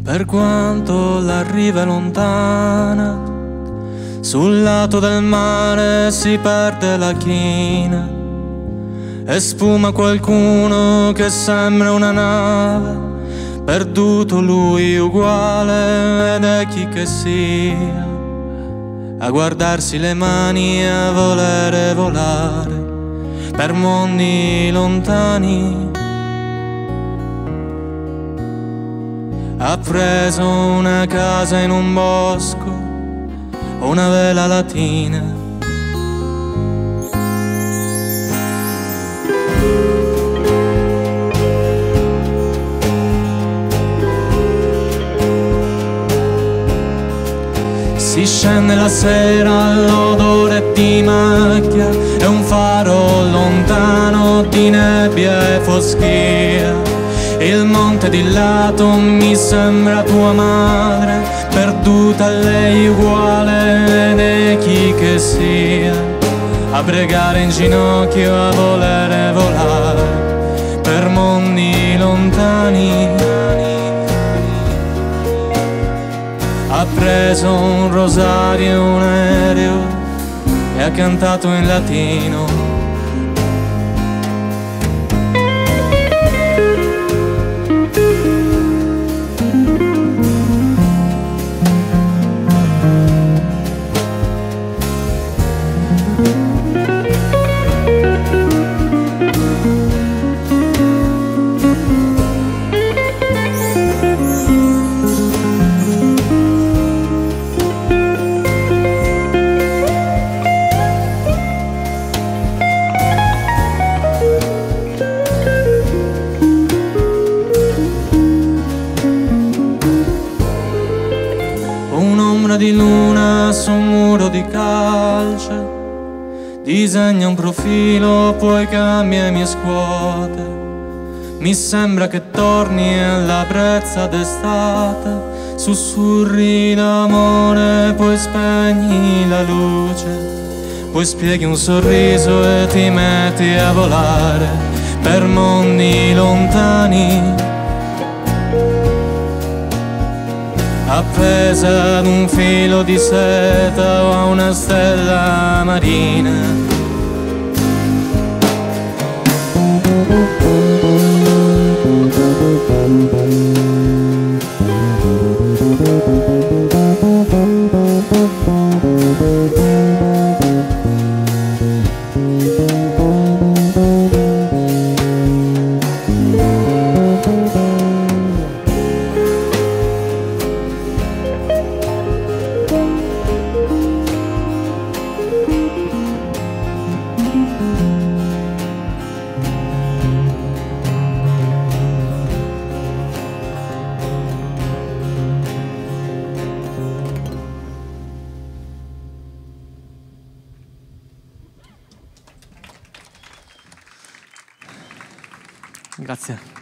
Per quanto la riva è lontana, sul lato del mare si perde la china e spuma qualcuno che sembra una nave, perduto lui uguale ed è chi che sia, a guardarsi le mani e a volere volare per mondi lontani. Ha preso una casa in un bosco, una vela latina. Si scende la sera, l'odore di macchia e un faro lontano di nebbia e foschia. Il monte di lato mi sembra tua madre, perduta a lei uguale ed è chi che sia, a pregare in ginocchio, a volere volare per mondi lontani. Ha preso un rosario e un aereo e ha cantato in latino. Un'ombra di luna su un muro di calce disegna un profilo, poi cambia e mi scuote. Mi sembra che torni alla brezza d'estate, sussurri d'amore, poi spegni la luce, poi spieghi un sorriso e ti metti a volare per mondi lontani. Appesa ad un filo di seta o a una stella marina. Grazie.